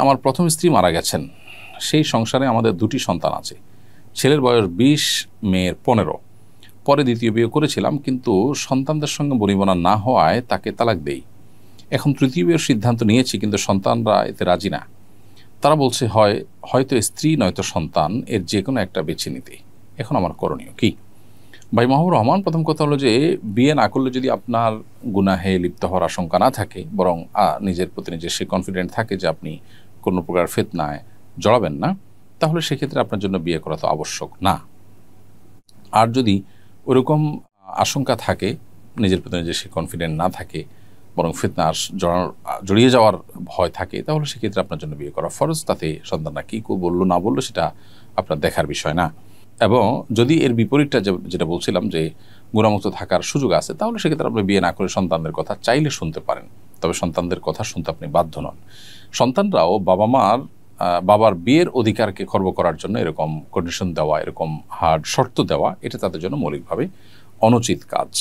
আমার প্রথম স্ত্রী মারা গেছেন, সেই সংসারে আমাদের দুটি সন্তান আছে। ছেলের বয়স 20, মেয়ের 15। পরে দ্বিতীয় বিয়ে করেছিলাম, কিন্তু সন্তানদের সঙ্গে বনিবনা না হওয়ায় তাকে তালাক দেই। এখন তৃতীয় বিয়ের সিদ্ধান্ত নিয়েছি, কিন্তু সন্তানরা এতে রাজি না। তারা বলছে হয়তো স্ত্রী নয়তো সন্তান, এর যে কোনো একটা বেছে নিতে। এখন আমার করণীয় কি? ভাই মাহবুব রহমান, প্রথম কথা হলো যে বিয়ে না করলে যদি আপনার গুনাহে লিপ্ত হওয়ার আশঙ্কা না থাকে, বরং নিজের প্রতি নিজে সে কনফিডেন্ট থাকে যে আপনি কোনো প্রকার ফিতনায় জড়াবেন না, তাহলে সেক্ষেত্রে আপনার জন্য বিয়ে করা তো আবশ্যক না। আর যদি ওরকম আশঙ্কা থাকে, নিজের প্রতি নিজে সে কনফিডেন্ট না থাকে, বরং ফিতনা জড়িয়ে যাওয়ার ভয় থাকে, তাহলে সেক্ষেত্রে আপনার জন্য বিয়ে করা ফরজ। তাতে সন্তানরা কী বললো না বললো সেটা আপনার দেখার বিষয় না। এবং যদি এর বিপরীতটা যেটা বলছিলাম যে গুণামুক্ত থাকার সুযোগ আছে, তাহলে সেক্ষেত্রে আপনি বিয়ে না করে সন্তানদের কথা চাইলে শুনতে পারেন, তবে সন্তানদের কথা শুনতে আপনি বাধ্য নন। সন্তানরাও বাবার বিয়ের অধিকারকে খর্ব করার জন্য এরকম কন্ডিশন দেওয়া, এরকম হার্ড শর্ত দেওয়া, এটা তাদের জন্য মৌলিকভাবে অনুচিত কাজ।